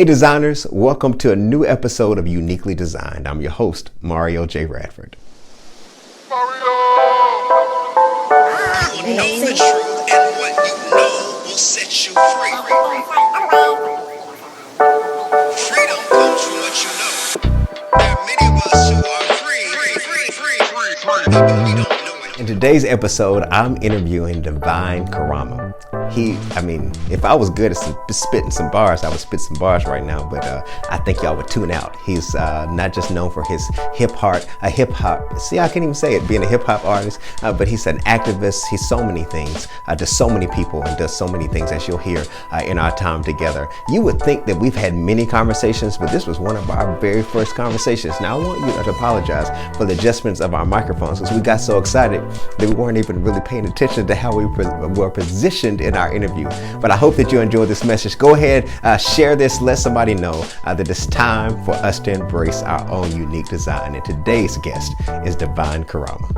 Hey designers, welcome to a new episode of Uniquely Designed. I'm your host, Mario J. Radford. You know the truth, and what you know will set you free. Freedom comes from what you know. There are many of us who are free, but we don't know it. In today's episode, I'm interviewing Devine Carama. If I was good at spitting some bars, I would spit some bars right now, but I think y'all would tune out. He's not just known for his hip hop, see, I can't even say it, being a hip hop artist, but he's an activist. He's so many things to so many people and does so many things, as you'll hear in our time together. You would think that we've had many conversations, but this was one of our very first conversations. Now, I want you to apologize for the adjustments of our microphones because we got so excited that we weren't even really paying attention to how we were positioned in our interview. But I hope that you enjoyed this message. Go ahead, share this, let somebody know that it's time for us to embrace our own unique design. And today's guest is Devine Carama.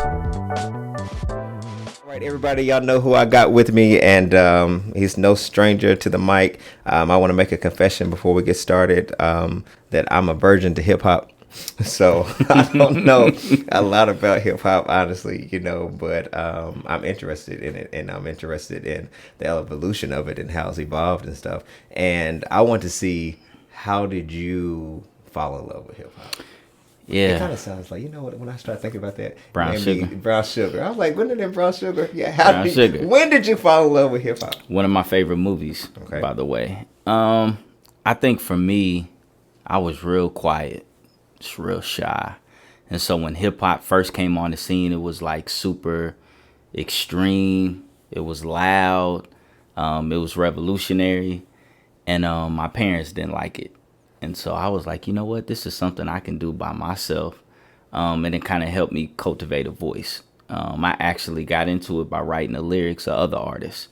All right, everybody, y'all know who I got with me, and he's no stranger to the mic. I want to make a confession before we get started that I'm a virgin to hip hop. So I don't know a lot about hip hop, honestly, but I'm interested in it, and I'm interested in the evolution of it and how it's evolved and stuff. And I want to see, how did you fall in love with hip hop? Yeah. It kind of sounds like, when I start thinking about that, Brown sugar. Brown sugar. I was like, when did that brown sugar? Yeah, when did you fall in love with hip hop? One of my favorite movies, by the way. I think for me, I was real quiet. It's real shy. And so when hip hop first came on the scene, it was like super extreme. It was loud. It was revolutionary. And my parents didn't like it. And so I was like, you know what? This is something I can do by myself. And it kind of helped me cultivate a voice. I actually got into it by writing the lyrics of other artists.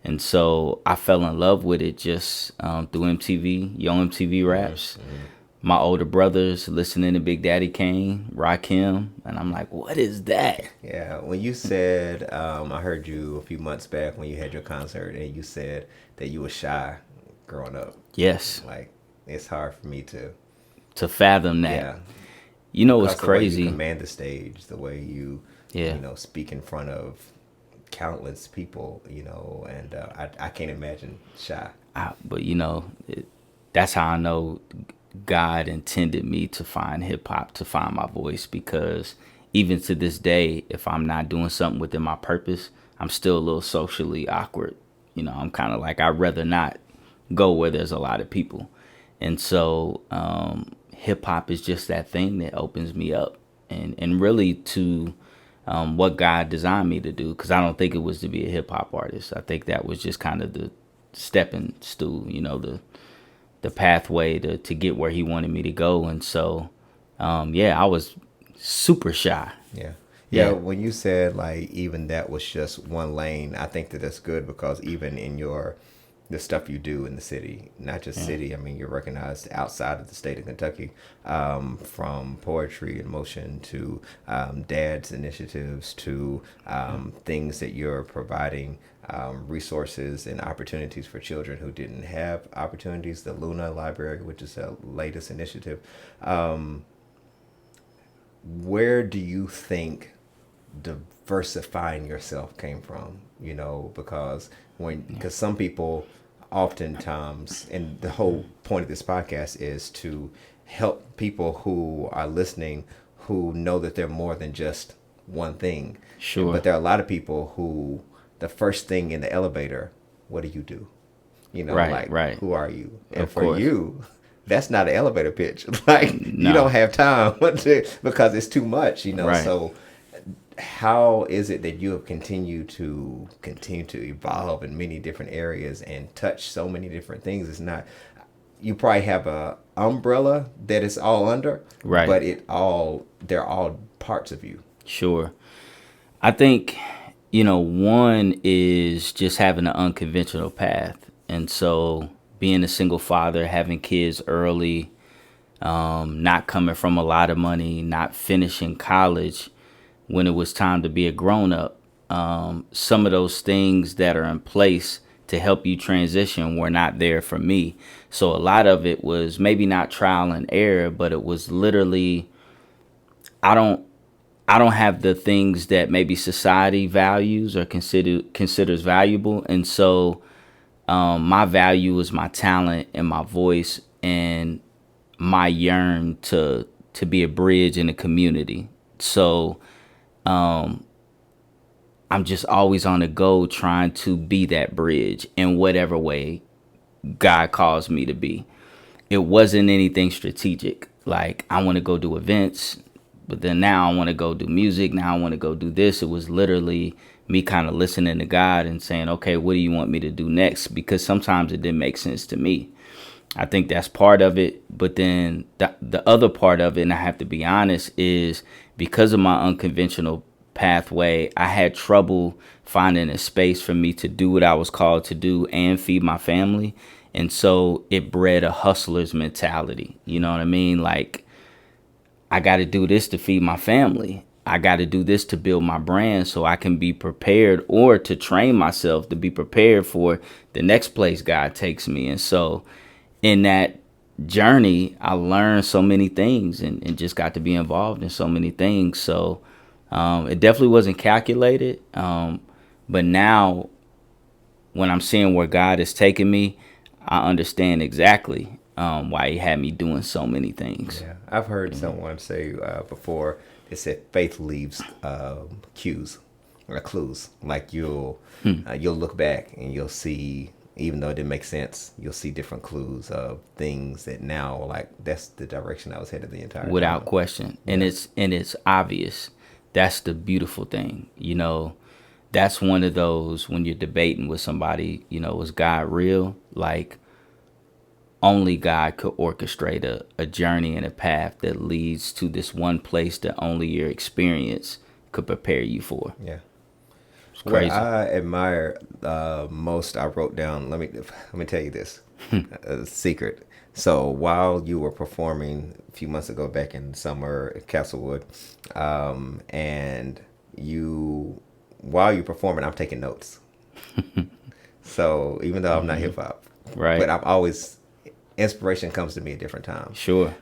And so I fell in love with it just through MTV, Young MTV Raps. Mm-hmm. My older brothers listening to Big Daddy Kane, Rakim, and I'm like, what is that? Yeah, when you said, I heard you a few months back when you had your concert, and you said that you were shy growing up. Yes. Like, it's hard for me to fathom that. Yeah. It's crazy. The way you command the stage, the way you, speak in front of countless people, and I can't imagine shy. But that's how I know God intended me to find hip hop, to find my voice, because even to this day, if I'm not doing something within my purpose, I'm still a little socially awkward. I'm kind of like, I'd rather not go where there's a lot of people. And so hip hop is just that thing that opens me up and really to what God designed me to do, because I don't think it was to be a hip hop artist. I think that was just kind of the stepping stool, the pathway to get where he wanted me to go. And so, I was super shy. Yeah. When you said like, even that was just one lane, I think that's good, because even in the stuff you do in the city, not just city, you're recognized outside of the state of Kentucky, from poetry in motion to dad's initiatives to things that you're providing, resources and opportunities for children who didn't have opportunities. The Luna Library, which is the latest initiative. Where do you think diversifying yourself came from? Because some people oftentimes, and the whole point of this podcast is to help people who are listening who know that they're more than just one thing. Sure. But there are a lot of people who, the first thing in the elevator, what do you do? Right. Who are you? And of for course. You, that's not an elevator pitch. You don't have time because it's too much, Right. So how is it that you have continued to evolve in many different areas and touch so many different things? It's not, you probably have a umbrella that it's all under, right? But they're all parts of you. Sure. I think, one is just having an unconventional path. And so being a single father, having kids early, not coming from a lot of money, not finishing college when it was time to be a grown up. Some of those things that are in place to help you transition were not there for me. So a lot of it was maybe not trial and error, but it was literally, I don't have the things that maybe society values or considers valuable. And so my value is my talent and my voice and my yearn to be a bridge in the community. So I'm just always on the go trying to be that bridge in whatever way God calls me to be. It wasn't anything strategic. Like, I want to go do events, but then now I want to go do music. Now I want to go do this. It was literally me kind of listening to God and saying, okay, what do you want me to do next? Because sometimes it didn't make sense to me. I think that's part of it. But then the other part of it, and I have to be honest, is because of my unconventional pathway, I had trouble finding a space for me to do what I was called to do and feed my family. And so it bred a hustler's mentality. You know what I mean? Like, I got to do this to feed my family. I got to do this to build my brand so I can be prepared, or to train myself to be prepared for the next place God takes me. And so in that journey, I learned so many things and just got to be involved in so many things. So it definitely wasn't calculated. But now when I'm seeing where God has taken me, I understand exactly why he had me doing so many things. Yeah, I've heard someone say before, they said faith leaves cues or clues. Like you'll look back and you'll see, even though it didn't make sense, you'll see different clues of things that now, like, that's the direction I was headed the entire time. Without question. Yeah. And it's obvious. That's the beautiful thing. You know, that's one of those when you're debating with somebody, you know, is God real? Like, only God could orchestrate a journey and a path that leads to this one place that only your experience could prepare you for. Yeah. It's crazy. What I admire most, I wrote down, let me tell you this, a secret. So while you were performing a few months ago back in summer at Castlewood, and while you're performing, I'm taking notes. So even though I'm not hip hop, right, but I'm always, inspiration comes to me at different times. Sure.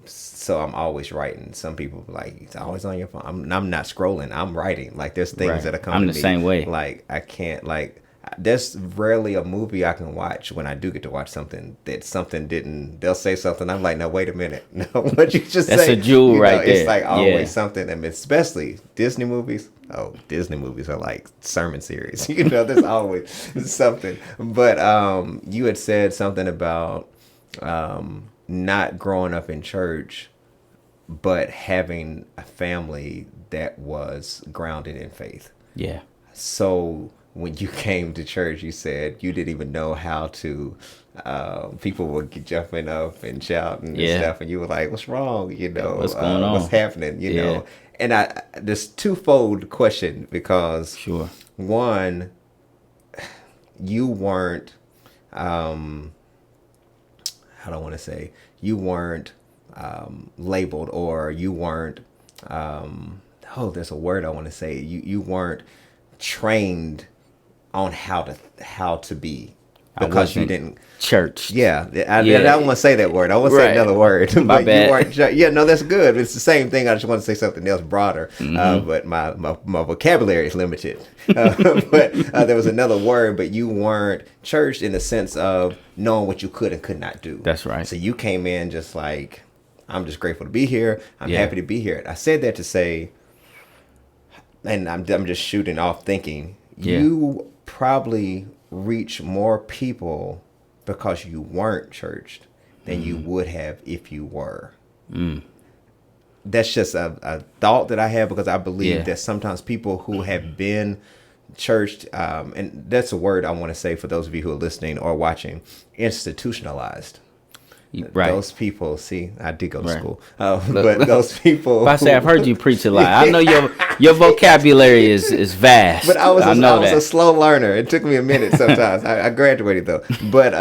So I'm always writing. Some people like, it's always on your phone. I'm not scrolling. I'm writing. Like, there's things that are coming to me. I'm the same way. Like, I can't, like, there's rarely a movie I can watch when I do get to watch something that something didn't, they'll say something. I'm like, no, wait a minute. No, what you just say. That's a jewel right there. It's like always something. I mean, especially Disney movies. Oh, Disney movies are like sermon series. You know, there's always something. But you had said something about not growing up in church, but having a family that was grounded in faith. Yeah. So when you came to church, you said you didn't even know how to, people were jumping up and shouting and stuff, and you were like, what's wrong? You know, what's going on? What's happening? You know, and this twofold question, because one, you weren't, how do I want to say, you weren't labeled, or you weren't, there's a word I want to say, you weren't trained on how to be, because you didn't church. Yeah, I don't want to say that word. I want to say another word. My bad. You weren't, no, that's good. It's the same thing. I just want to say something else broader. But my vocabulary is limited. But there was another word. But you weren't churched in the sense of knowing what you could and could not do. That's right. So you came in just like, I'm just grateful to be here. I'm happy to be here. I said that to say, and I'm just shooting off thinking, you probably reach more people because you weren't churched than you would have if you were. That's just a thought that I have, because I believe that sometimes people who have been churched, and that's a word I want to say for those of you who are listening or watching, institutionalized. Right. Those people, see, I did go to school, but those people. I say, I've heard you preach a lot. I know Your vocabulary is vast. But I was that. a slow learner. It took me a minute sometimes. I graduated though. But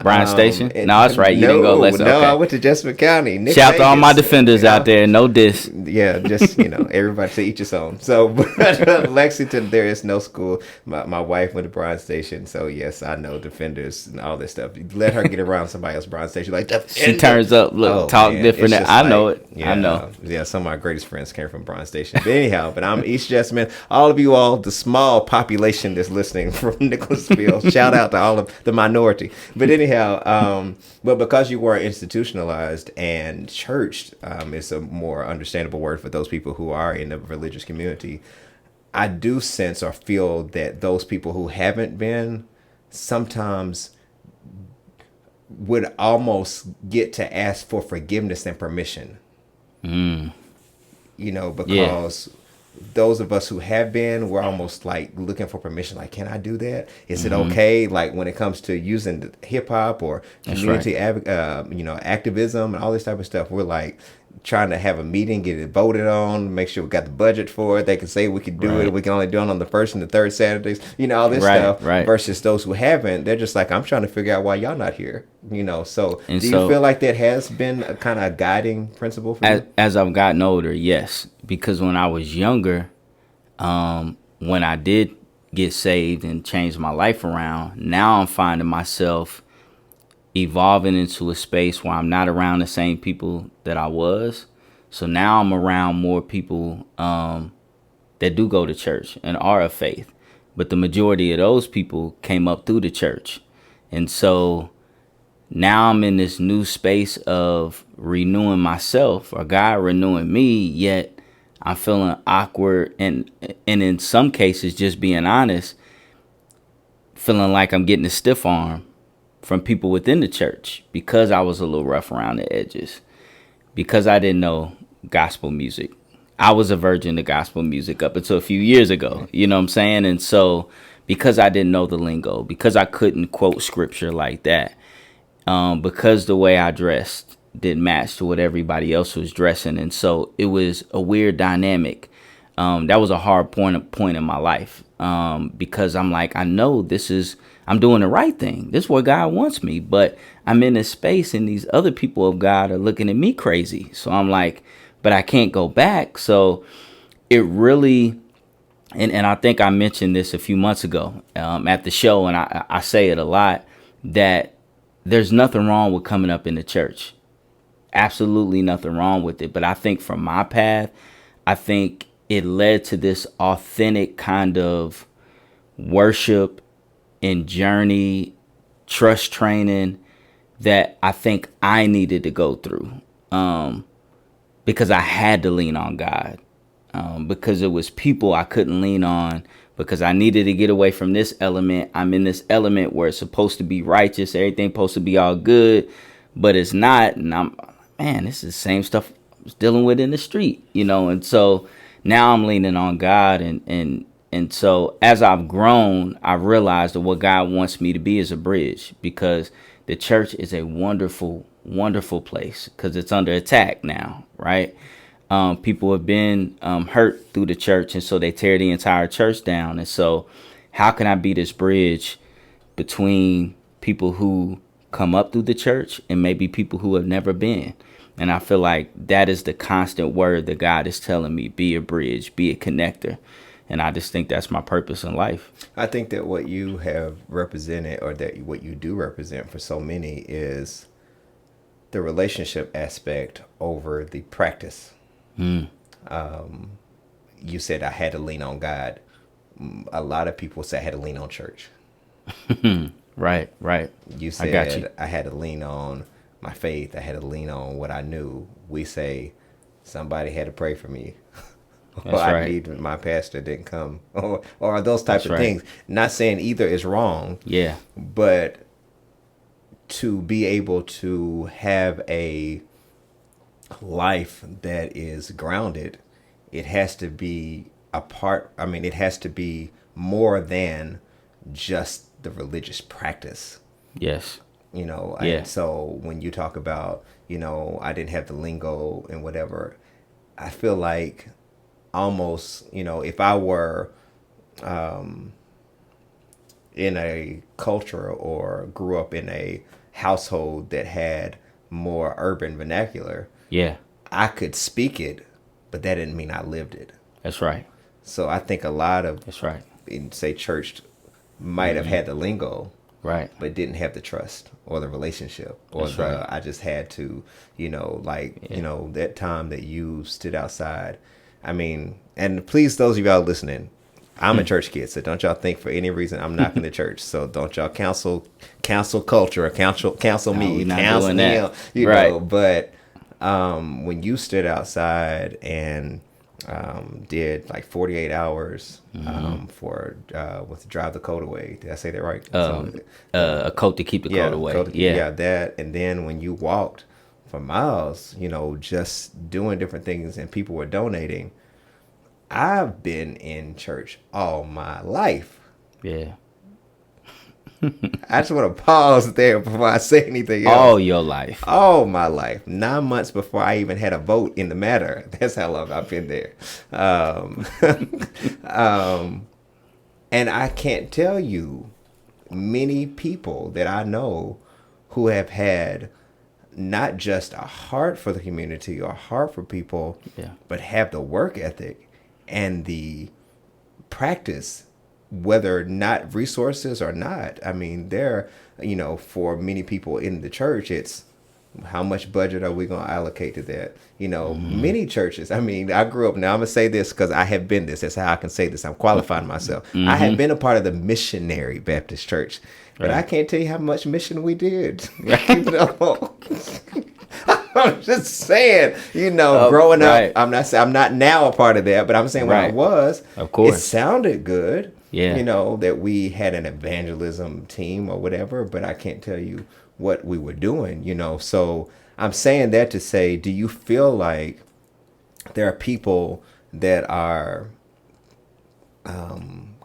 Bryan Station? No, that's right. You didn't go Lexington. No, okay. I went to Jessamine County. Nick Shout out to all my Vegas, defenders out there. No diss. Yeah, just everybody to each his own. So, but Lexington, there is no school. My wife went to Bryan Station, so yes, I know defenders and all this stuff. Let her get around somebody else Bryan Station like defender. She turns up, talk man, different. I know it. Yeah, I know. Yeah, some of my greatest friends came from Bryan Station. But anyhow, but I'm East Jessamine. All of you all, the small population that's listening from Nicholasville, shout out to all of the minority. But anyhow, but because you were institutionalized and churched, is a more understandable word for those people who are in the religious community. I do sense or feel that those people who haven't been sometimes would almost get to ask for forgiveness and permission. Because those of us who have been, we're almost like looking for permission. Like, can I do that? Is it okay? Like when it comes to using hip hop or community, activism and all this type of stuff, we're like trying to have a meeting, get it voted on, make sure we got the budget for it. They can say we can do it. We can only do it on the first and the third Saturdays. All this stuff. Right. Versus those who haven't, they're just like, I'm trying to figure out why y'all not here. So do you feel like that has been a kind of guiding principle for you? As I've gotten older, yes. Because when I was younger, when I did get saved and change my life around, now I'm finding myself evolving into a space where I'm not around the same people that I was. So now I'm around more people that do go to church and are of faith. But the majority of those people came up through the church. And so now I'm in this new space of renewing myself, or God renewing me, yet I'm feeling awkward and in some cases, just being honest, feeling like I'm getting a stiff arm from people within the church because I was a little rough around the edges, because I didn't know gospel music. I was a virgin to gospel music up until a few years ago, you know what I'm saying? And so because I didn't know the lingo, because I couldn't quote scripture like that, because the way I dressed didn't match to what everybody else was dressing. And so it was a weird dynamic. That was a hard point in my life, because I'm like, I know I'm doing the right thing. This is where God wants me, but I'm in this space and these other people of God are looking at me crazy. So I'm like, but I can't go back. So it really, and I think I mentioned this a few months ago at the show, and I say it a lot, that there's nothing wrong with coming up in the church. Absolutely nothing wrong with it. But I think from my path, I think it led to this authentic kind of worship and journey, trust training that I think I needed to go through, because I had to lean on God, because it was people I couldn't lean on, because I needed to get away from this element. I'm in this element where it's supposed to be righteous, everything supposed to be all good, but it's not. And this is the same stuff I was dealing with in the street, and so now I'm leaning on God, and so as I've grown, I realized that what God wants me to be is a bridge, because the church is a wonderful, wonderful place, because it's under attack now, right? People have been hurt through the church, and so they tear the entire church down. And so how can I be this bridge between people who come up through the church and maybe people who have never been? And I feel like that is the constant word that God is telling me: be a bridge, be a connector. And I just think that's my purpose in life. I think that what you have represented, or that what you do represent for so many, is the relationship aspect over the practice. You said I had to lean on God. A lot of people say I had to lean on church. Right. You said I had to lean on my faith. I had to lean on what I knew. We say somebody had to pray for me. Or I need my pastor didn't come, or those types of things. Not saying either is wrong. Yeah. But to be able to have a life that is grounded, it has to be it has to be more than just the religious practice. Yes. And so when you talk about, I didn't have the lingo and whatever, I feel like almost, if I were in a culture or grew up in a household that had more urban vernacular, Yeah, I could speak it, but that didn't mean I lived it. that's right. So I think a lot of, That's right. say, church might have had the lingo, Right. but didn't have the trust or the relationship or That's the right. I just had to, that time that you stood outside. I mean, and please, those of y'all listening, I'm a church kid, so don't y'all think for any reason I'm knocking the church. So don't y'all cancel culture or cancel No, me, we not cancel doing that. him, you Right. know. But when you stood outside and did like 48 hours for with Drive the Cold Away. Did I say that right? A coat to keep the cold away. Yeah, that. And then when you walked for miles, just doing different things and people were donating. I've been in church all my life. Yeah. I just want to pause there before I say anything else. All your life. All my life. 9 months before I even had a vote in the matter. That's how long I've been there. And I can't tell you many people that I know who have had not just a heart for the community or a heart for people, Yeah. but have the work ethic and the practice, whether not resources or not. I mean, for many people in the church, it's how much budget are we going to allocate to that? Many churches. I mean, I grew up. Now I'm going to say this because I have been this. That's how I can say this. I'm qualifying myself. I have been a part of the missionary Baptist church, but I can't tell you how much mission we did. I'm just saying, growing right. up, I'm not now a part of that, but I'm saying when I Right. was, Of course. it sounded good. Yeah. That we had an evangelism team or whatever, but I can't tell you what we were doing, So I'm saying that to say, do you feel like there are people that are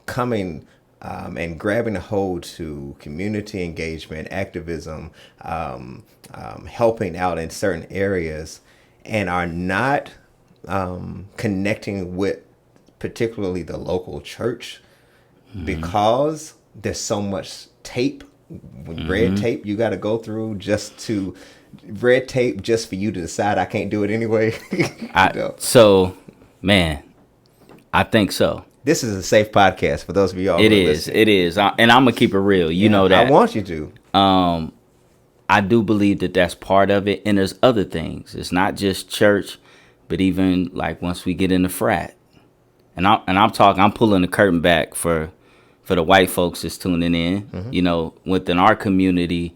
coming and grabbing a hold to community engagement, activism, helping out in certain areas, and are not connecting with particularly the local church because there's so much red tape you got to go through just for you to decide I can't do it anyway. So, man, I think so. This is a safe podcast for those of y'all. It is. It is. And I'm gonna keep it real. You know that. I want you to. I do believe that that's part of it, and there's other things. It's not just church, but even like once we get in the frat, and I'm pulling the curtain back for the white folks that's tuning in. Within our community,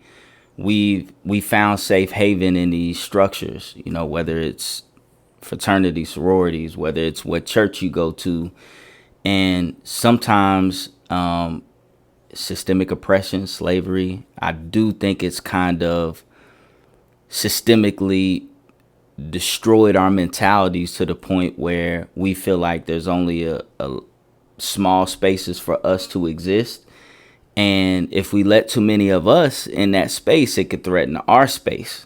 we found safe haven in these structures. Whether it's fraternity, sororities, whether it's what church you go to, and sometimes systemic oppression, slavery. I do think it's kind of systemically destroyed our mentalities to the point where we feel like there's only a small spaces for us to exist. And if we let too many of us in that space, it could threaten our space.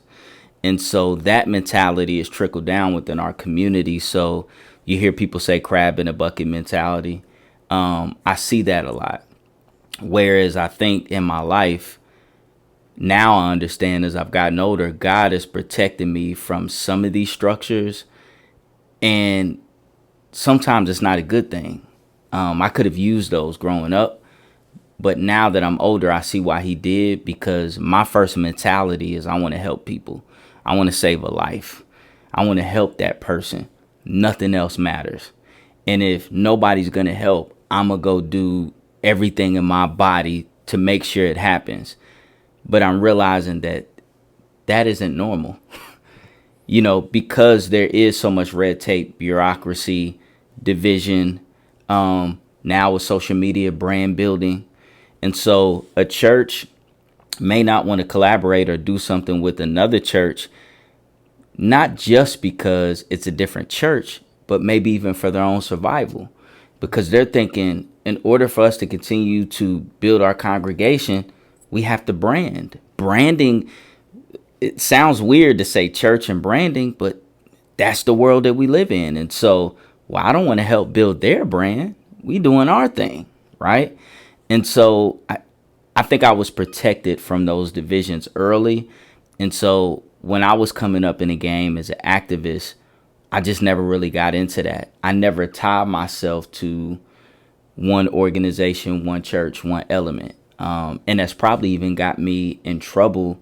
And so that mentality is trickled down within our community. So you hear people say crab in a bucket mentality. I see that a lot. Whereas I think in my life, now I understand as I've gotten older, God has protected me from some of these structures. And sometimes it's not a good thing. I could have used those growing up. But now that I'm older, I see why he did, because my first mentality is I want to help people. I want to save a life. I want to help that person. Nothing else matters. And if nobody's going to help, I'm going to go do everything in my body to make sure it happens. But I'm realizing that isn't normal. Because there is so much red tape, bureaucracy, division, now with social media, brand building. And so a church may not want to collaborate or do something with another church, not just because it's a different church, but maybe even for their own survival. Because they're thinking, in order for us to continue to build our congregation, we have to brand. Branding, it sounds weird to say church and branding, but that's the world that we live in. And so well, I don't want to help build their brand. We doing our thing, right? And so I think I was protected from those divisions early. And so when I was coming up in the game as an activist, I just never really got into that. I never tied myself to one organization, one church, one element. And that's probably even got me in trouble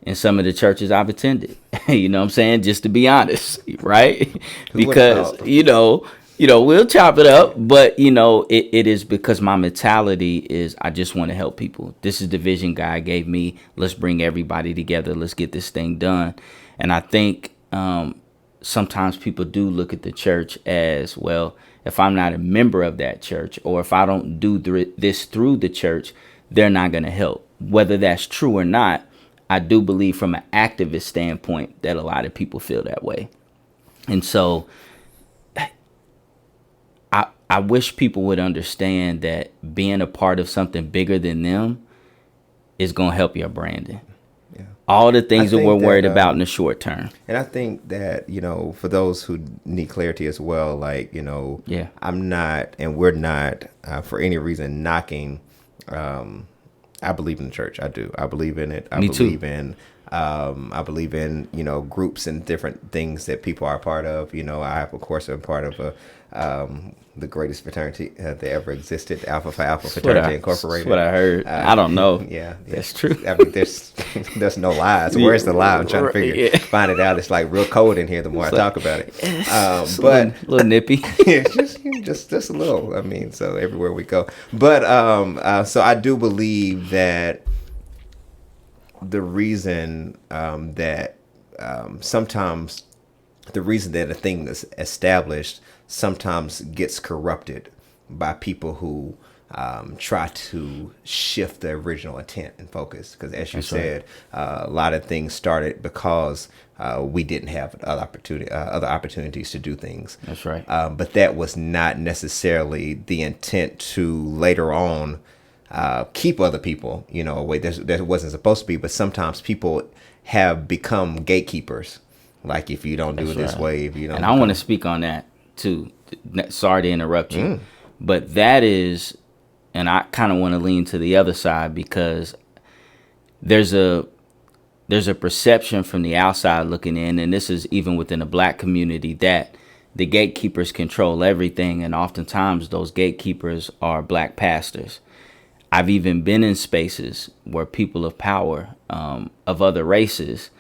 in some of the churches I've attended. You know what I'm saying? Just to be honest, right? Because, we'll chop it up, but it is because my mentality is I just want to help people. This is the vision God gave me. Let's bring everybody together. Let's get this thing done. And I think sometimes people do look at the church as, well, if I'm not a member of that church, or if I don't do this through the church, they're not going to help. Whether that's true or not, I do believe from an activist standpoint that a lot of people feel that way. And so I wish people would understand that being a part of something bigger than them is going to help your branding. Yeah. All the things that we're worried about in the short term. And I think that, for those who need clarity as well, I'm not, and we're not for any reason knocking. I believe in the church. I do. I believe in it. Me too. I believe in, groups and different things that people are a part of. I have, of course, a part of the greatest fraternity that ever existed, the Alpha Phi Alpha Fraternity Incorporated. That's what I heard. I don't know. Yeah, that's true. I mean, there's no lies. Where's the lie? I'm trying to find it out. It's like real cold in here the more I talk about it. But a little nippy. Yeah, just a little. I mean, so everywhere we go. But so I do believe that the reason that sometimes the reason that a thing is established sometimes gets corrupted by people who try to shift the original intent and focus. Because as you said, a lot of things started because we didn't have other opportunities to do things. That's right. But that was not necessarily the intent to later on keep other people, away. That wasn't supposed to be. But sometimes people have become gatekeepers. Like if you don't do it this way, if you don't. And I want to speak on that too. Sorry to interrupt you, but that is, and I kind of want to lean to the other side because there's a perception from the outside looking in, and this is even within the Black community, that the gatekeepers control everything, and oftentimes those gatekeepers are Black pastors. I've even been in spaces where people of power of other races,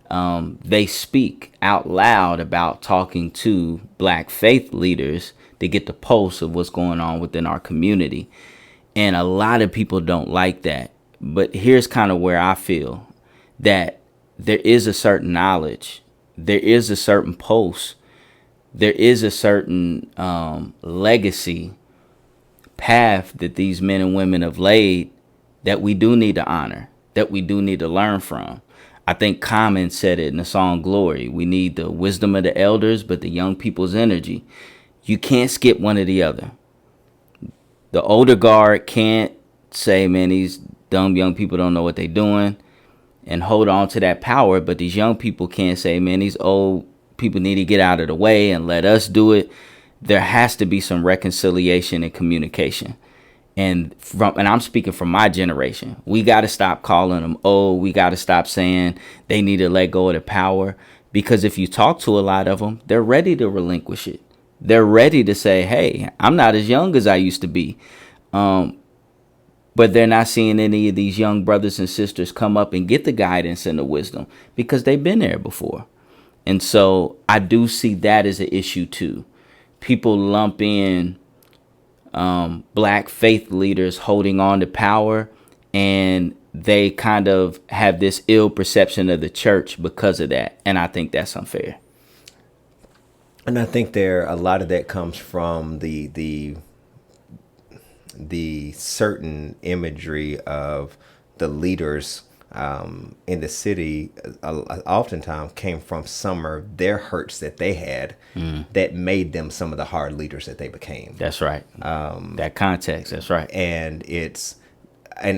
they speak out loud about talking to Black faith leaders to get the pulse of what's going on within our community. And a lot of people don't like that. But here's kind of where I feel that there is a certain knowledge, there is a certain pulse, there is a certain legacy path that these men and women have laid that we do need to honor, that we do need to learn from. I think Common said it in the song Glory. We need the wisdom of the elders, but the young people's energy. You can't skip one or the other. The older guard can't say, man, these dumb young people don't know what they're doing, and hold on to that power. But these young people can't say, man, these old people need to get out of the way and let us do it. There has to be some reconciliation and communication. And I'm speaking from my generation. We got to stop calling them old. We got to stop saying they need to let go of the power. Because if you talk to a lot of them, they're ready to relinquish it. They're ready to say, hey, I'm not as young as I used to be. But they're not seeing any of these young brothers and sisters come up and get the guidance and the wisdom because they've been there before. And so I do see that as an issue too. People lump in Black faith leaders holding on to power, and they kind of have this ill perception of the church because of that. And I think that's unfair. And I think a lot of that comes from the certain imagery of the leaders in the city oftentimes came from some of their hurts that they had that made them some of the hard leaders that they became. That's right. That context. That's right. And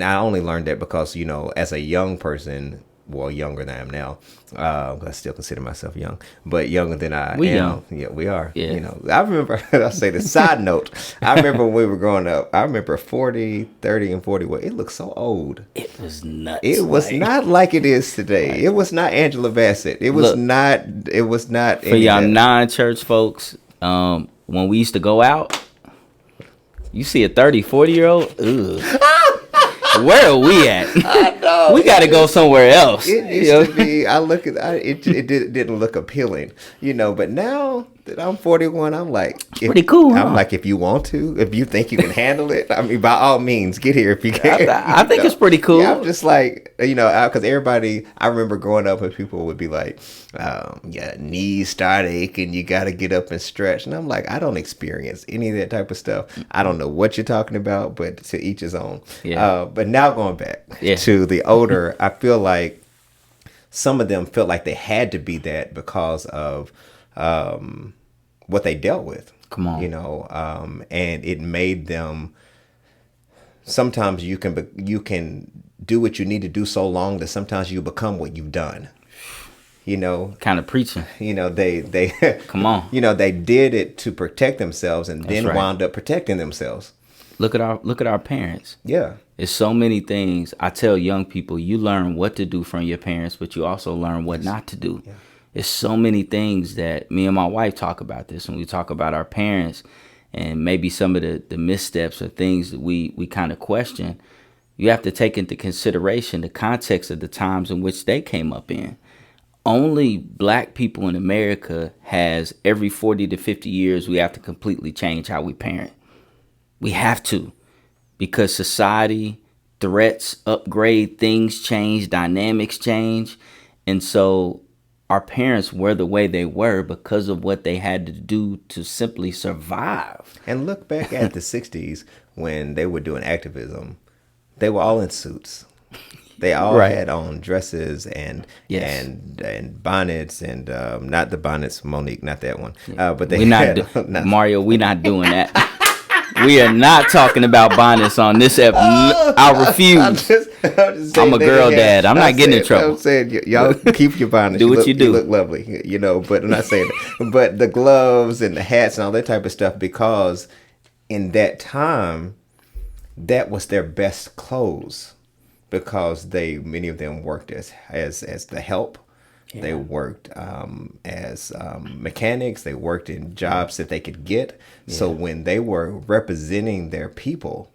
I only learned that because, as a young person, well, younger than I am now. I still consider myself young, but younger than I am. Young. Yeah, we are. Yeah. You know, I remember, I'll say the side note, I remember when we were growing up, I remember 40, 30, and 40. Well, it looked so old. It was nuts. It was not like it is today. It was not Angela Bassett. It was not. It was not. For y'all non-church folks, when we used to go out, you see a 30, 40-year-old. Ugh. Where are we at? I know. We got to go somewhere else. It used to be. I look at it. Didn't look appealing, you know. But now that I'm 41, I'm like, pretty cool. I'm like, if you want to, if you think you can handle it, I mean, by all means, get here if you can. I think it's pretty cool. Yeah, I'm just like, you know, because everybody. I remember growing up and people would be like, yeah, knees start aching. You got to get up and stretch, and I'm like, I don't experience any of that type of stuff. I don't know what you're talking about, but to each his own. Yeah. But now going back to the older, I feel like some of them felt like they had to be that because of what they dealt with. Come on. You know, and it made them, sometimes you can do what you need to do so long that sometimes you become what you've done. You know, kind of preaching. You know, they come on. You know, they did it to protect themselves and then right. wound up protecting themselves. Look at our parents. Yeah. It's so many things. I tell young people, you learn what to do from your parents, but you also learn what not to do. Yeah. It's so many things that me and my wife talk about this when we talk about our parents and maybe some of the missteps or things that we kind of question. You have to take into consideration the context of the times in which they came up in. Only black people in America has every 40 to 50 years we have to completely change how we parent. We have to, because society, threats, upgrade, things change, dynamics change. And so our parents were the way they were because of what they had to do to simply survive. And look back at the 60s when they were doing activism. They were all in suits. They all right. had on dresses and bonnets and not the bonnets, Monique, not that one. Yeah. But they Mario, we're not doing that. We are not talking about bonnets on this episode. I refuse. I'm a girl dad. I'm not getting in trouble. I'm saying y'all keep your bonnets. Do what you do. You look lovely, you know. But I'm not saying that. But the gloves and the hats and all that type of stuff, because in that time, that was their best clothes, because many of them worked as the help. Yeah. They worked as mechanics. They worked in jobs that they could get. Yeah. So when they were representing their people,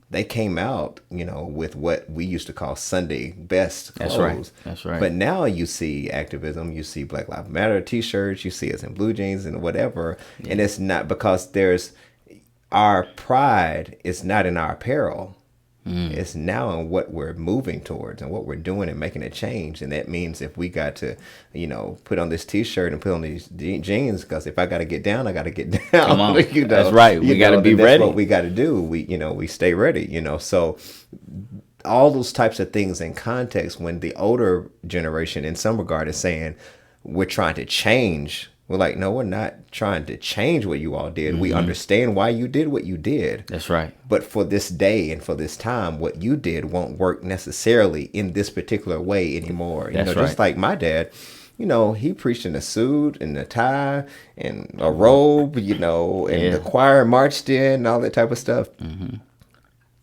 they came out, you know, with what we used to call Sunday best clothes. That's right. But now you see activism. You see Black Lives Matter T-shirts. You see us in blue jeans and whatever. Yeah. And it's not because our pride is not in our apparel. It's now in what we're moving towards and what we're doing and making a change. And that means if we got to, you know, put on this T-shirt and put on these jeans, because if I got to get down, I got to get down. Come on. You know, that's right. We got to be ready. That's what we got to do. We stay ready, you know. So all those types of things in context, when the older generation in some regard is saying we're trying to change, we're like, no, we're not trying to change what you all did. Mm-hmm. We understand why you did what you did. That's right. But for this day and for this time, what you did won't work necessarily in this particular way anymore. That's right. Just like my dad, you know, he preached in a suit and a tie and a robe, you know, and the choir marched in and all that type of stuff. Mm-hmm.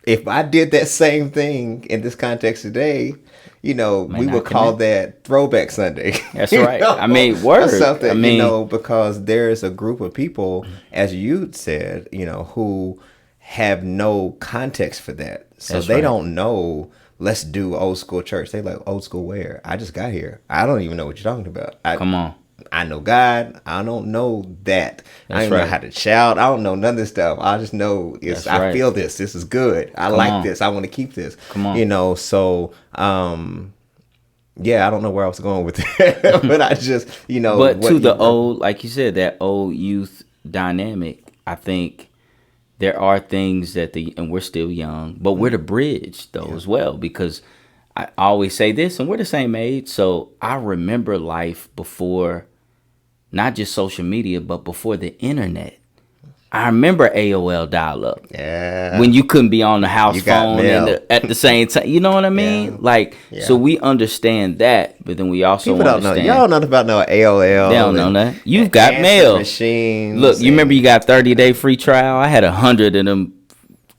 If I did that same thing in this context today, you know, we would call that Throwback Sunday. That's right. Know? I mean, word. Something, I mean, you know, because there's a group of people, as you said, you know, who have no context for that. So they don't know, let's do old school church. They like, old school where? I just got here. I don't even know what you're talking about. Come on. I know God. I don't know that. I don't know how to shout. I don't know none of this stuff. I just know I feel this. This is good. I like this. I want to keep this. Come on. You know, so yeah, I don't know where I was going with it. But I just, you know. But to the old, like you said, that old youth dynamic, I think there are things that and we're still young, but we're the bridge though as well, because I always say this, and we're the same age. So I remember life before, not just social media, but before the internet. I remember AOL dial-up. Yeah. When you couldn't be on the house You got phone mail. at the same time. You know what I mean? Yeah. Like, Yeah. so we understand that, but then we also People don't know. understand. Y'all don't know about no AOL. They don't know that. You've and got answer mail. machines. Look, you remember you got 30-day free trial? I had 100 of them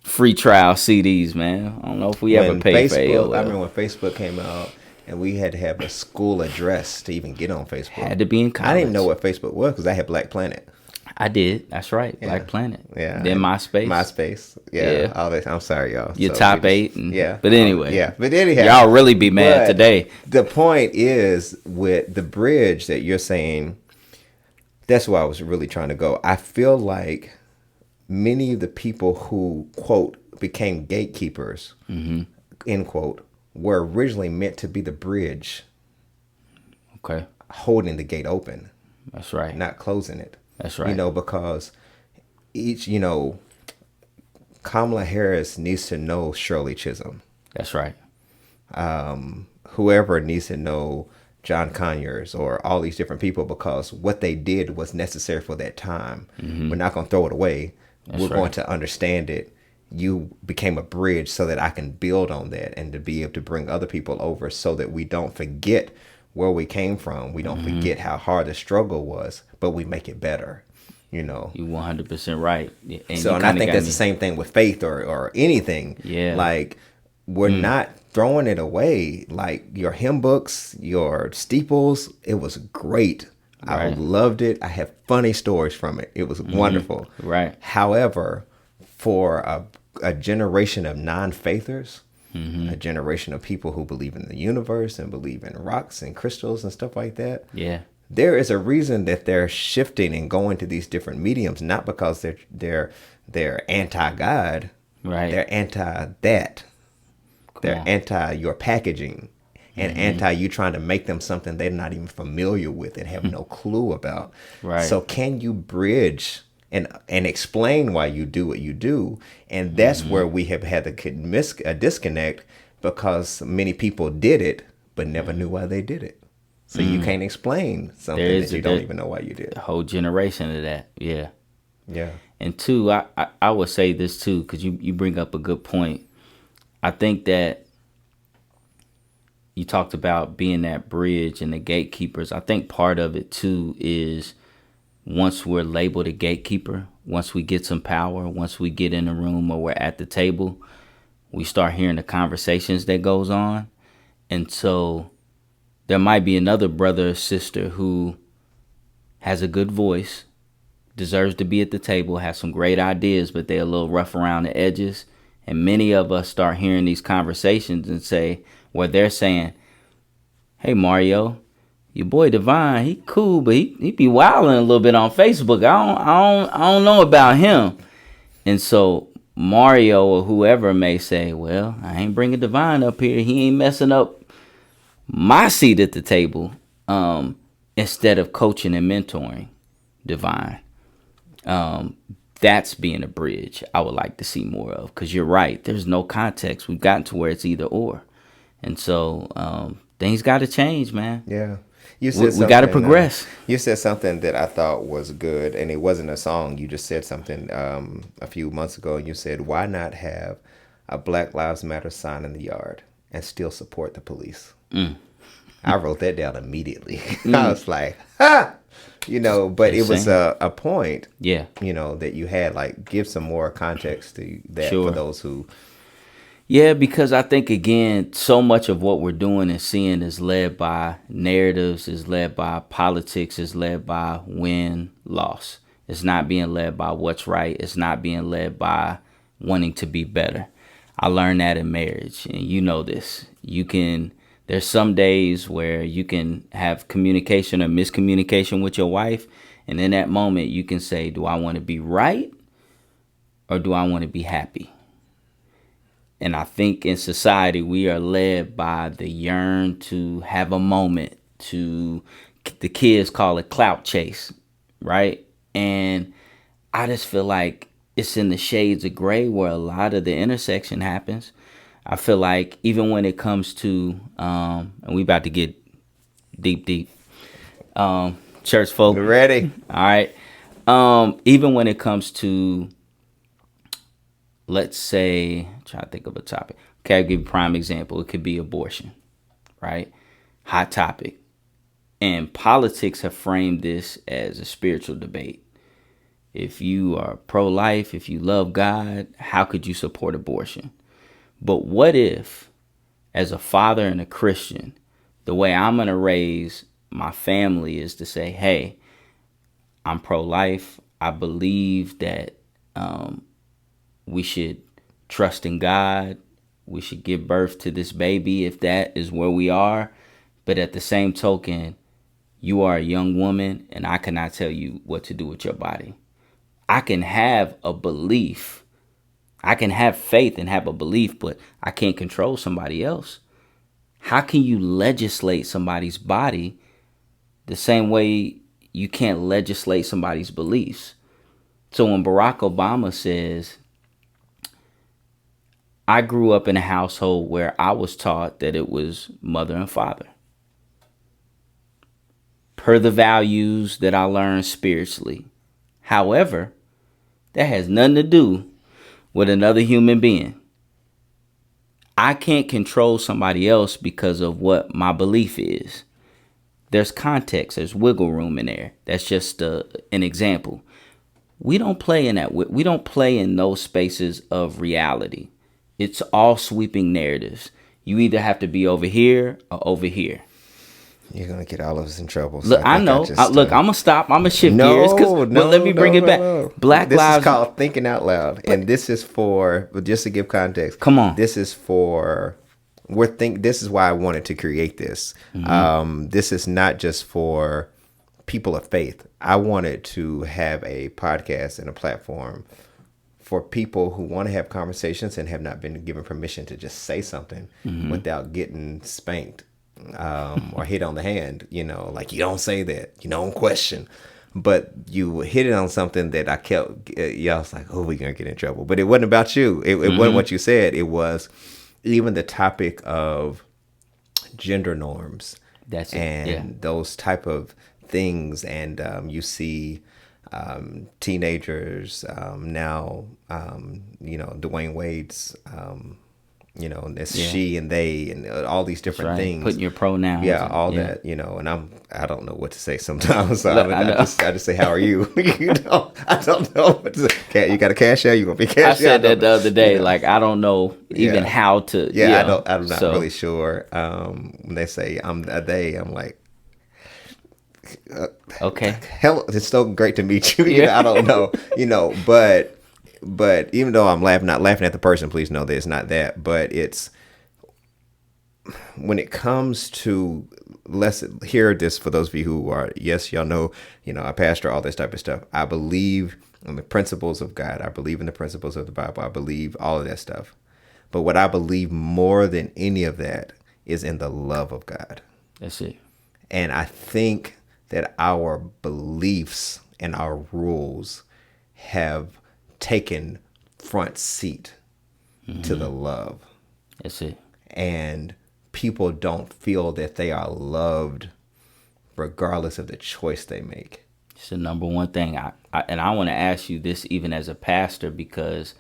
free trial CDs, man. I don't know if we ever paid for AOL. I remember when Facebook came out, and we had to have a school address to even get on Facebook. Had to be in college. I didn't even know what Facebook was because I had Black Planet. I did. That's right. Yeah. Black Planet. Yeah. Then MySpace. MySpace. Yeah. Yeah. All this. I'm sorry, y'all. Your So top we just- 8. And, yeah. But anyway. Yeah. But anyhow. Y'all really be mad but today. The point is, with the bridge that you're saying, that's where I was really trying to go. I feel like many of the people who, quote, became gatekeepers, end quote, were originally meant to be the bridge Okay. holding the gate open, That's right. not closing it. That's right. You know, because each, Kamala Harris needs to know Shirley Chisholm. That's right. Whoever needs to know John Conyers or all these different people, because what they did was necessary for that time. We're not going to throw it away. We're going to understand it. You became a bridge so that I can build on that and to be able to bring other people over so that we don't forget where we came from. We don't forget how hard the struggle was, but we make it better, You 100% right. And I think that's the same thing with faith or anything. Yeah. Like, we're not throwing it away. Like, your hymn books, your steeples, it was great. I Right. loved it. I have funny stories from it. It was wonderful. Right. However, for a generation of non-faithers, a generation of people who believe in the universe and believe in rocks and crystals and stuff like that, Yeah. there is a reason that they're shifting and going to these different mediums, not because they're anti-God. Right. They're anti that. They're on. anti your packaging and anti you trying to make them something they're not even familiar with and have no clue about. Right. So can you bridge and explain why you do what you do? And that's where we have had a disconnect, because many people did it but never knew why they did it. So you can't explain something that you don't even know why you did. A whole generation of that. Yeah. Yeah. And two, I would say this too, because you bring up a good point. I think that you talked about being that bridge and the gatekeepers. I think part of it too is once we're labeled a gatekeeper, once we get some power, once we get in the room or we're at the table, we start hearing the conversations that goes on. And so there might be another brother or sister who has a good voice, deserves to be at the table, has some great ideas, but they're a little rough around the edges. And many of us start hearing these conversations and say, where they're saying, hey, Mario, your boy Devine, he cool, but he be wilding a little bit on Facebook. I don't know about him. And so Mario or whoever may say, well, I ain't bringing Devine up here. He ain't messing up my seat at the table, instead of coaching and mentoring Devine. That's being a bridge I would like to see more of, because you're right. There's no context. We've gotten to where it's either or. And so things got to change, man. Yeah. We got to progress. You said something that I thought was good, and it wasn't a song. You just said something a few months ago, and you said, why not have a Black Lives Matter sign in the yard and still support the police? I wrote that down immediately. I was like, ha! But it was a point, Yeah. that you had, like, give some more context to that Sure. for those who. Yeah, because I think, again, so much of what we're doing and seeing is led by narratives, is led by politics, is led by win-loss. It's not being led by what's right. It's not being led by wanting to be better. I learned that in marriage, and you know this. There's some days where you can have communication or miscommunication with your wife, and in that moment you can say, do I want to be right or do I want to be happy? And I think in society we are led by the yearn to have a moment, the kids call it clout chase, right? And I just feel like it's in the shades of gray where a lot of the intersection happens. I feel like even when it comes to, and we about to get deep, church folk. Ready? All right. Even when it comes to, let's say, try to think of a topic. Okay, I'll give you a prime example. It could be abortion, right? Hot topic. And politics have framed this as a spiritual debate. If you are pro-life, if you love God, how could you support abortion? But what if, as a father and a Christian, the way I'm going to raise my family is to say, hey, I'm pro-life. I believe that we should trust in God. We should give birth to this baby if that is where we are. But at the same token, you are a young woman and I cannot tell you what to do with your body. I can have a belief. I can have faith and have a belief, but I can't control somebody else. How can you legislate somebody's body the same way you can't legislate somebody's beliefs? So when Barack Obama says, I grew up in a household where I was taught that it was mother and father, per the values that I learned spiritually. However, that has nothing to do with another human being. I can't control somebody else because of what my belief is. There's context, there's wiggle room in there. That's just an example. We don't play in that. We don't play in those spaces of reality. It's all sweeping narratives. You either have to be over here or over here. You're gonna get all of us in trouble. So Look, I know. Look, I'm gonna stop. I'm gonna shift gears. Let me bring it back. No. Black this lives. This is called thinking out loud, and this is for. But just to give context, come on. This is for. This is why I wanted to create this. This is not just for people of faith. I wanted to have a podcast and a platform for people who want to have conversations and have not been given permission to just say something without getting spanked. Or hit on the hand, like you don't say that, you don't question, but you hit it on something that I kept, I was like, oh, we're going to get in trouble. But it wasn't about you. It wasn't what you said. It was even the topic of gender norms. That's it. And those type of things. And you see teenagers now, Dwayne Wade's, it's she and they and all these different things. Putting your pronouns. Yeah, all that, and I don't know what to say sometimes. So I just say, how are you? I don't know what to say. You got a cash out? You gonna be cash out? I said that the other day. Like I don't know even how to. I'm not really sure. When they say I'm a they, I'm like, okay. Hell, it's so great to meet you. I don't know, But even though I'm not laughing at the person, please know that it's not that. But it's when it comes to, let's hear this for those of you who are, yes, y'all know, I pastor, all this type of stuff. I believe in the principles of God. I believe in the principles of the Bible. I believe all of that stuff. But what I believe more than any of that is in the love of God. That's it. And I think that our beliefs and our rules have taken front seat to the love. That's it. And people don't feel that they are loved regardless of the choice they make. It's the number one thing. I want to ask you this even as a pastor, because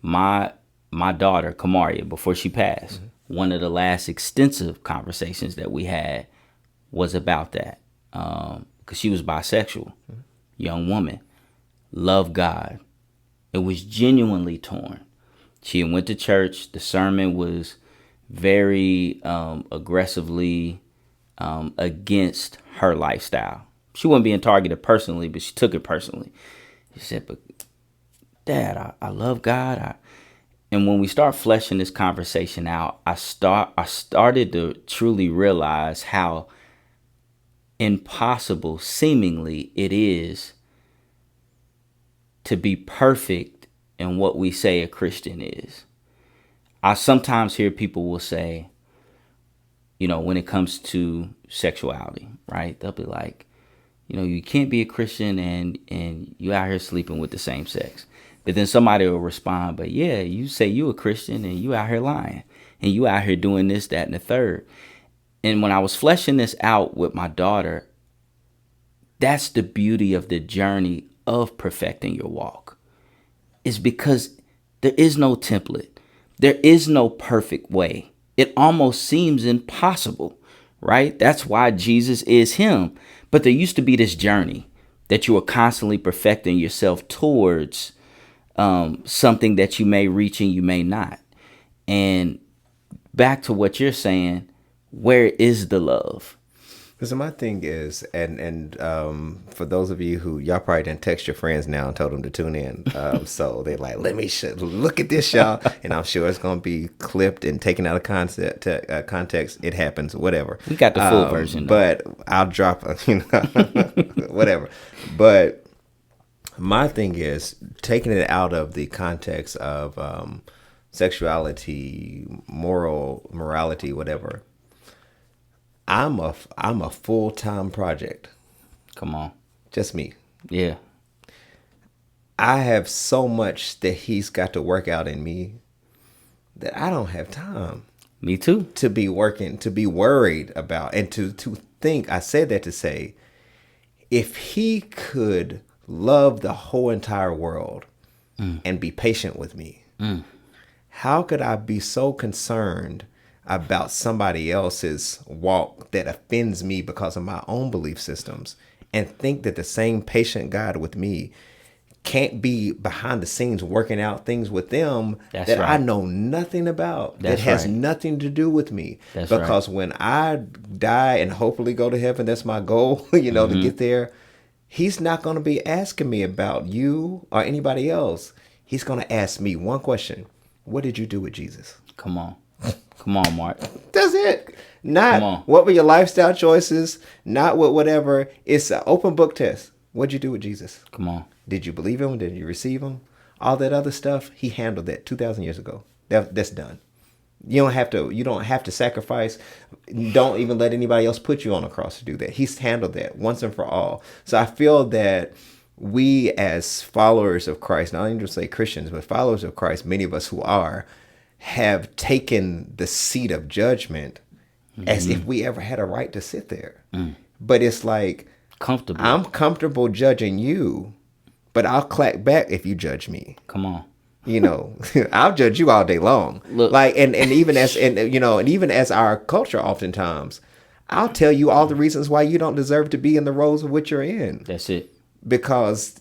my daughter, Kamaria, before she passed, one of the last extensive conversations that we had was about that. Because she was bisexual, young woman, loved God. It was genuinely torn. She went to church. The sermon was very aggressively against her lifestyle. She wasn't being targeted personally, but she took it personally. She said, but Dad, I love God. And when we start fleshing this conversation out, I started to truly realize how impossible seemingly it is to be perfect in what we say a Christian is. I sometimes hear people will say, when it comes to sexuality, right? They'll be like, you can't be a Christian and you out here sleeping with the same sex. But then somebody will respond, but yeah, you say you a Christian and you out here lying and you out here doing this, that, and the third. And when I was fleshing this out with my daughter, that's the beauty of the journey of perfecting your walk is because there is no template. There is no perfect way. It almost seems impossible, right? That's why Jesus is him. But there used to be this journey that you were constantly perfecting yourself towards something that you may reach and you may not. And back to what you're saying, where is the love? Because my thing is, and for those of you who, y'all probably didn't text your friends now and told them to tune in. So they're like, let me look at this, y'all. And I'm sure it's going to be clipped and taken out of context. It happens, whatever. We got the full version. But I'll drop, whatever. But my thing is, taking it out of the context of sexuality, morality, whatever. I'm a full-time project. Come on. Just me. Yeah. I have so much that he's got to work out in me that I don't have time. Me too. To be working, to be worried about, and to think, I said that to say, if he could love the whole entire world and be patient with me, how could I be so concerned about somebody else's walk that offends me because of my own belief systems, and think that the same patient God with me can't be behind the scenes working out things with them that I know nothing about, that has nothing to do with me. Because when I die and hopefully go to heaven, that's my goal, to get there. He's not going to be asking me about you or anybody else. He's going to ask me one question. What did you do with Jesus? Come on. Come on, Mark. That's it. Not what were your lifestyle choices, not what whatever. It's an open book test. What'd you do with Jesus? Come on. Did you believe him? Did you receive him? All that other stuff, he handled that 2,000 years ago. That's done. You don't have to sacrifice. Don't even let anybody else put you on a cross to do that. He's handled that once and for all. So I feel that we as followers of Christ, not even just say Christians, but followers of Christ, many of us who are, have taken the seat of judgment as if we ever had a right to sit there. But it's like, I'm comfortable judging you, but I'll clap back if you judge me. Come on. I'll judge you all day long. Look. And even as our culture oftentimes, I'll tell you all the reasons why you don't deserve to be in the roles of which you're in. That's it. Because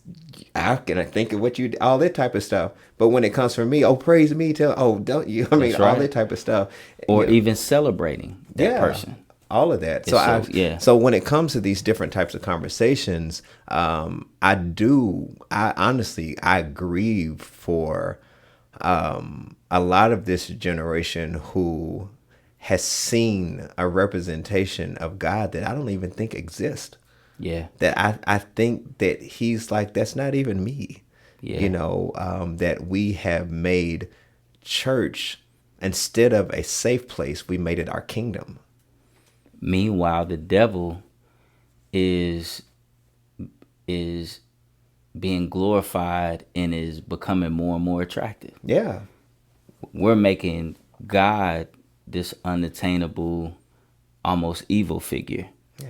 I can think of what you, all that type of stuff. But when it comes from me, praise me, don't you? I mean, all that type of stuff. Or even celebrating that person. All of that. So when it comes to these different types of conversations, I honestly grieve for a lot of this generation who has seen a representation of God that I don't even think exists. Yeah. That I think that he's like, that's not even me. Yeah. That we have made church, instead of a safe place, we made it our kingdom. Meanwhile, the devil is being glorified and is becoming more and more attractive. Yeah. We're making God this unattainable, almost evil figure. Yeah.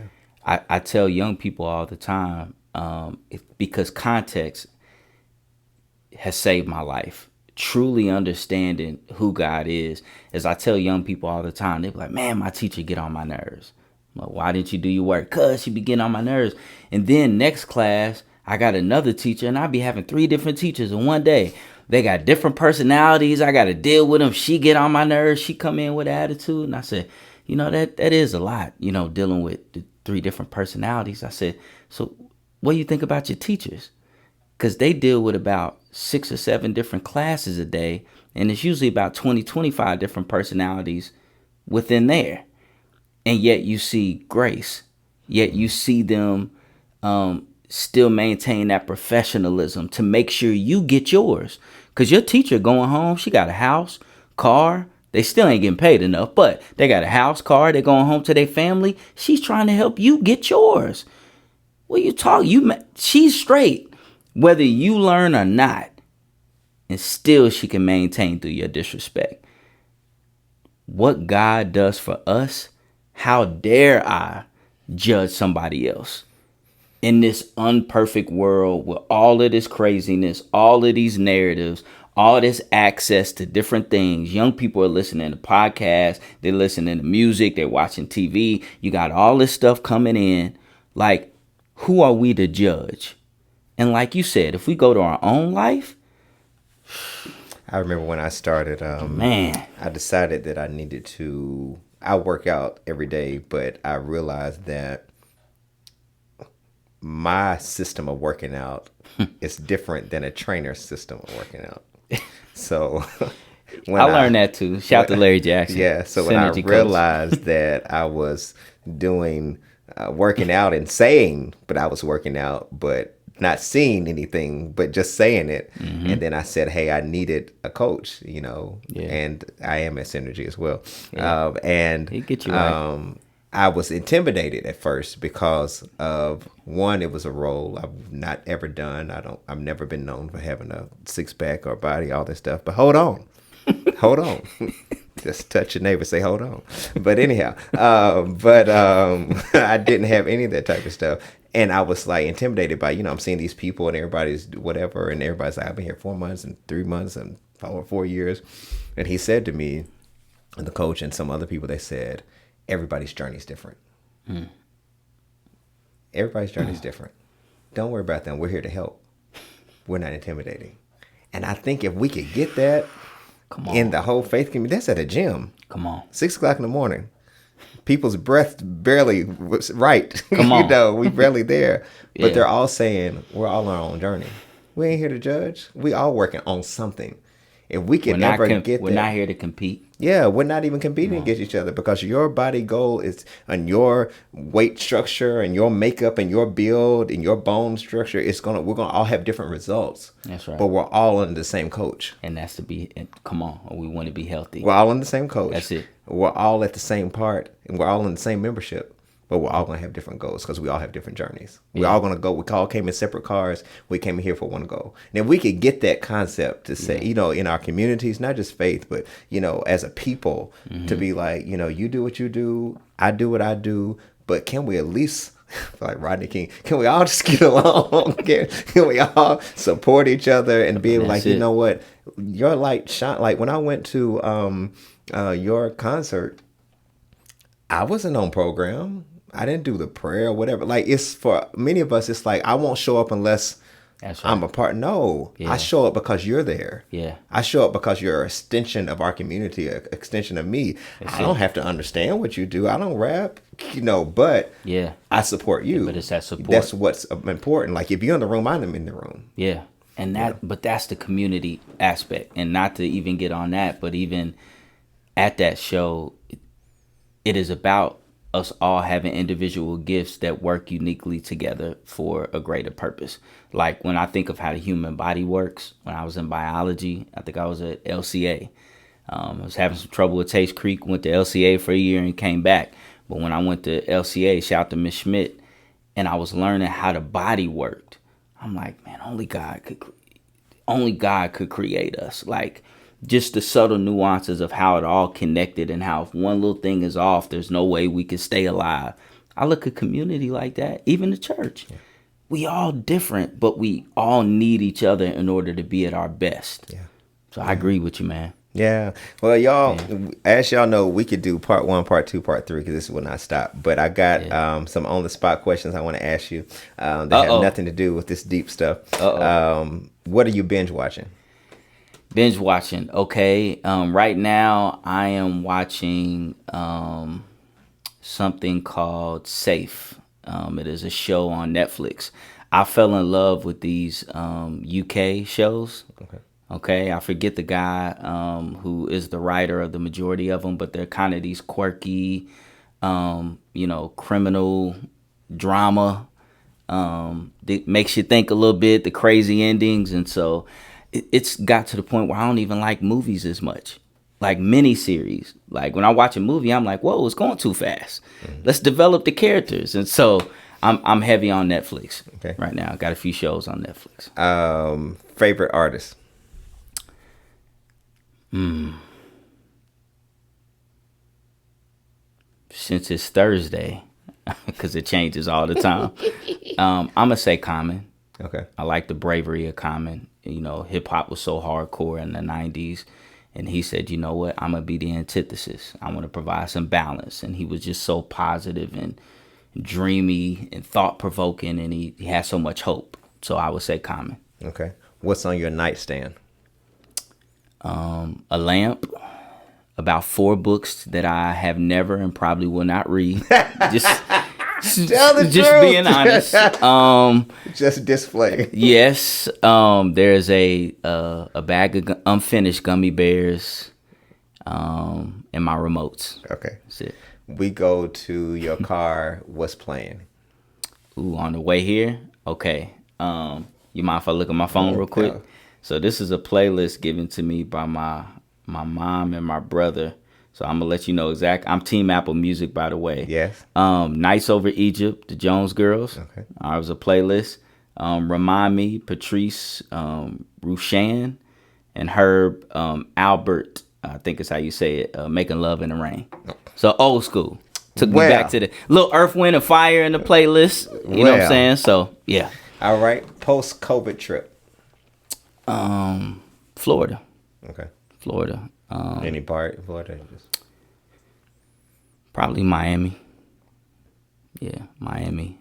I tell young people all the time, because context has saved my life. Truly understanding who God is. As I tell young people all the time, they're like, man, my teacher get on my nerves. I'm like, why didn't you do your work? Cause she be getting on my nerves. And then next class, I got another teacher, and I be having 3 different teachers in one day. They got different personalities. I got to deal with them. She get on my nerves. She come in with attitude. And I said, that is a lot, dealing with the 3 different personalities. I said, so what do you think about your teachers? Because they deal with about 6 or 7 different classes a day. And it's usually about 20, 25 different personalities within there. And yet you see grace. Yet you see them still maintain that professionalism to make sure you get yours. Because your teacher going home, she got a house, car. They still ain't getting paid enough, but they got a house, car. They're going home to their family. She's trying to help you get yours. What you talking? She's straight, whether you learn or not. And still she can maintain through your disrespect. What God does for us, how dare I judge somebody else in this unperfect world with all of this craziness, all of these narratives, all this access to different things. Young people are listening to podcasts, they're listening to music, they're watching TV. You got all this stuff coming in. Like, who are we to judge? And like you said, if we go to our own life. I remember when I started, Man, I decided that I work out every day, but I realized that my system of working out is different than a trainer's system of working out. So when I learned that too. Shout to Larry Jackson. Yeah. So when I realized that I was doing working out and saying, but I was working out, but not seeing anything, but just saying it. Mm-hmm. And then I said, hey, I needed a coach, Yeah. and I am at Synergy as well. Yeah. And He'll get you right. I was intimidated at first because of one, it was a role I've not ever done. I've never been known for having a six pack or body, all this stuff. But hold on. Just touch your neighbor, say hold on. But anyhow, I didn't have any of that type of stuff. And I was like intimidated by, I'm seeing these people and everybody's whatever. And everybody's like, I've been here 4 months and 3 months and 4 years. And he said to me, and the coach and some other people, they said, everybody's journey is different. Everybody's journey is different. Don't worry about them. We're here to help. We're not intimidating. And I think if we could get that in the whole faith community, that's at a gym. Come on. 6 o'clock in the morning. People's breath barely was right. Come on. We barely there. But Yeah. they're all saying we're all on our own journey. We ain't here to judge. We all working on something. If we can ever get we're that. not here to compete. Yeah, we're not even competing against each other because your body goal is and your weight structure and your makeup and your build and your bone structure. We're gonna all have different results. That's right. But we're all under the same coach. And that's come on, we want to be healthy. We're all under the same coach. That's it. We're all at the same part and we're all in the same membership. But we're all gonna have different goals because we all have different journeys. We all gonna go. We all came in separate cars. We came in here for one goal. And if we could get that concept to say, in our communities, not just faith, but as a people, to be like, you do what you do, I do what I do. But can we at least, like Rodney King, can we all just get along? Can we all support each other and be able, That's like, it. you know what, your light shine. Like when I went to your concert, I wasn't on program. I didn't do the prayer or whatever. Like it's for many of us, it's like I won't show up unless That's right. I'm a part. No, Yeah. I show up because you're there. Yeah. I show up because you're an extension of our community, an extension of me. I don't have to understand what you do. I don't rap, but Yeah. I support you. But it's that support. That's what's important. Like if you're in the room, I'm in the room. Yeah. And but that's the community aspect. And not to even get on that, but even at that show, it is about us all having individual gifts that work uniquely together for a greater purpose. Like when I think of how the human body works, when I was in biology, I think I was at LCA. I was having some trouble with Taste Creek, went to LCA for a year and came back. But when I went to LCA, shout out to Miss Schmidt, and I was learning how the body worked. I'm like, man, only God could create us. Like just the subtle nuances of how it all connected and how if one little thing is off, there's no way we can stay alive. I look at community like that, even the church. Yeah. We all different, but we all need each other in order to be at our best. Yeah. So I agree with you, man. Yeah. Well, y'all, as y'all know, we could do part 1, part 2, part 3 because this will not stop. But I got some on the spot questions I want to ask you that have nothing to do with this deep stuff. What are you binge watching? Binge watching. Okay. Right now I am watching something called Safe. It is a show on Netflix. I fell in love with these UK shows. Okay. I forget the guy who is the writer of the majority of them, but they're kind of these quirky, criminal drama. That makes you think a little bit, the crazy endings. And so it's got to the point where I don't even like movies as much. Like miniseries. Like when I watch a movie, I'm like, whoa, it's going too fast. Let's develop the characters. And so I'm heavy on Netflix right now. I got a few shows on Netflix. Favorite artist? Since it's Thursday, because it changes all the time. I'm gonna say Common. Okay. I like the bravery of Common. You know, hip hop was so hardcore in the '90s, and he said, you know what, I'm gonna be the antithesis. I want to provide some balance, and he was just so positive and dreamy and thought provoking, and he had so much hope. So I would say Common. Okay. What's on your nightstand? A lamp, about 4 books that I have never and probably will not read. Just Tell the just truth. being honest. Just display. Yes. There's a bag of unfinished gummy bears, and my remotes. Okay. That's it. We go to your car. What's playing? Ooh, on the way here. Okay. You mind if I look at my phone real quick? Yeah. So this is a playlist given to me by my mom and my brother. So I'm gonna let you know exact. I'm Team Apple Music, by the way. Yes. Nights Over Egypt, the Jones Girls. Okay. It was a playlist. Remind Me, Patrice, Rushan, and Herb, Albert. I think is how you say it. Making Love in the Rain. So old school. Took me back to the little Earth, Wind, and Fire in the playlist. You know what I'm saying? So yeah. All right. Post-COVID trip. Florida. Okay. Florida. Any part in Florida? Probably Miami. Yeah, Miami.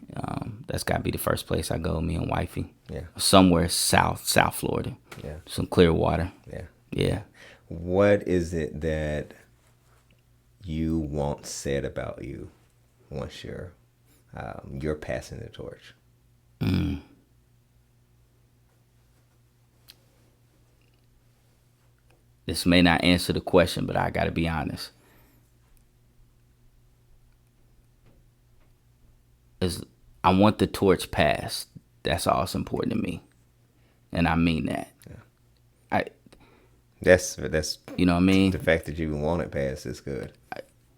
That's got to be the first place I go, me and wifey. Yeah. Somewhere South Florida. Yeah. Some clear water. Yeah. Yeah. What is it that you want said about you once you're passing the torch? This may not answer the question, but I got to be honest. I want the torch passed. That's all that's important to me. And I mean that. Yeah. That's you know what I mean? the fact that you even want it passed is good.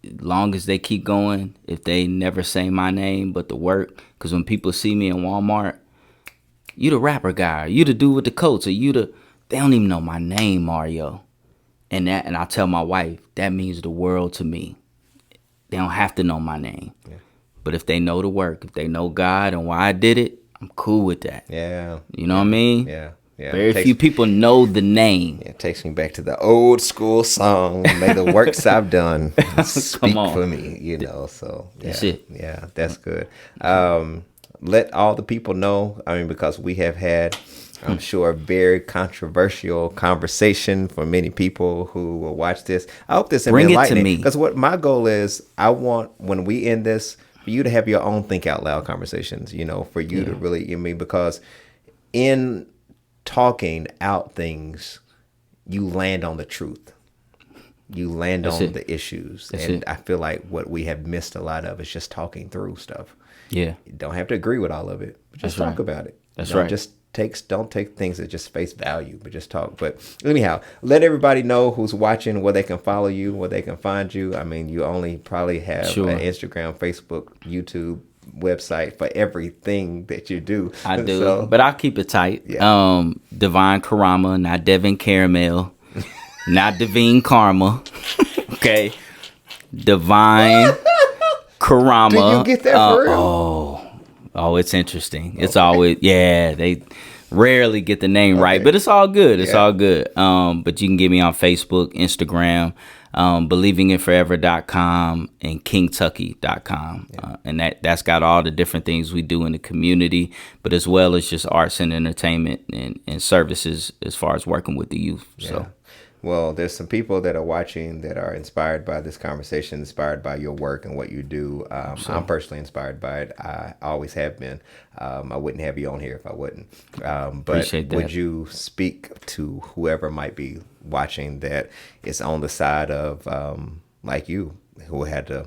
As long as they keep going, if they never say my name but the work, because when people see me in Walmart, you the rapper guy, you the dude with the coats, or they don't even know my name, Mario. And I tell my wife, that means the world to me. They don't have to know my name. Yeah. But if they know the work, if they know God and why I did it, I'm cool with that. Yeah. You know what I mean? Yeah. Yeah. Very few people know the name. It takes me back to the old school song, "May the works I've done speak for me," you know. So yeah, that's it. Yeah, that's good. Let all the people know. I mean, because we have had, I'm sure, a very controversial conversation for many people who will watch this. I hope this Bring it to enlightening, me. because what my goal is, I want, when we end this, for you to have your own think out loud conversations. You know, for you to really, because in talking out things, you land on the truth. You land on the issues. And I feel like what we have missed a lot of is just talking through stuff. Yeah. You don't have to agree with all of it, but just talk about it. That's right. Don't take things at just face value, but just talk. But anyhow, let everybody know who's watching, where they can follow you, where they can find you. I mean, you only probably have an Instagram, Facebook, YouTube, website for everything that you do. I do, but I'll keep it tight. Yeah. Devine Carama, not Devin Caramel, not Devine Karma. Okay, Devine Carama. Do you get that for real? Oh, it's interesting. It's always they rarely get the name right, but it's all good. It's all good. But you can get me on Facebook, Instagram, believinginforever.com and kingtucky.com. And that's got all the different things we do in the community, but as well as just arts and entertainment and services as far as working with the youth. Yeah. So. Well, there's some people that are watching that are inspired by this conversation, inspired by your work and what you do. I'm personally inspired by it. I always have been. I wouldn't have you on here if I wouldn't. But Appreciate that. Would you speak to whoever might be watching that is on the side of, like you, who had to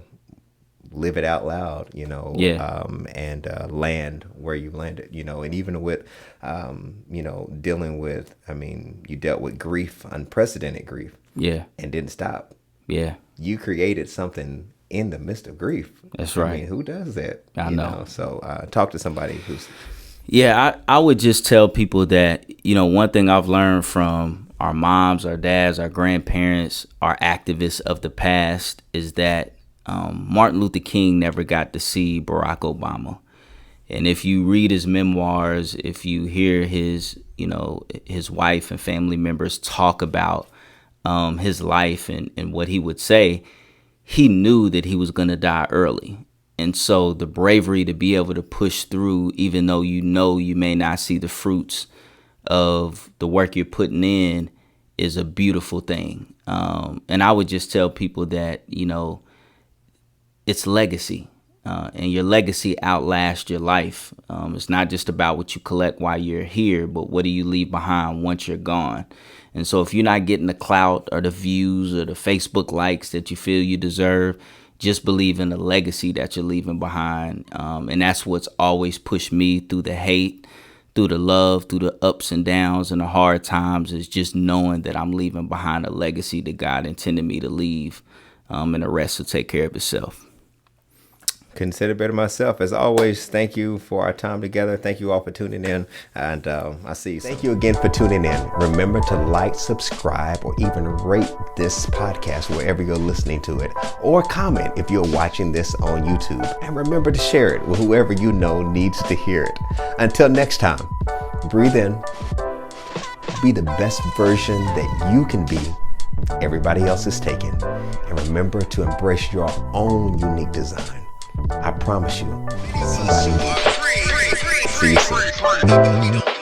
live it out loud, and land where you landed, and even with, dealing with, you dealt with grief, unprecedented grief, and didn't stop. Yeah. You created something in the midst of grief. That's right. I mean, who does that? I know. So talk to somebody who's. Yeah, I would just tell people that, one thing I've learned from our moms, our dads, our grandparents, our activists of the past is that Martin Luther King never got to see Barack Obama. And if you read his memoirs, if you hear his, his wife and family members talk about his life and what he would say, he knew that he was going to die early. And so the bravery to be able to push through, even though you may not see the fruits of the work you're putting in, is a beautiful thing. And I would just tell people that, it's legacy. And your legacy outlasts your life. It's not just about what you collect while you're here, but what do you leave behind once you're gone? And so if you're not getting the clout or the views or the Facebook likes that you feel you deserve, just believe in the legacy that you're leaving behind. And that's what's always pushed me through the hate, through the love, through the ups and downs and the hard times, is just knowing that I'm leaving behind a legacy that God intended me to leave, and the rest will take care of itself. Couldn't say it better myself. As always, thank you for our time together. Thank you all for tuning in. And I see you. Thank you again for tuning in. Remember to like, subscribe, or even rate this podcast wherever you're listening to it. Or comment if you're watching this on YouTube. And remember to share it with whoever you know needs to hear it. Until next time, breathe in. Be the best version that you can be. Everybody else is taken. And remember to embrace your own unique design. I promise you, somebody will. See you soon.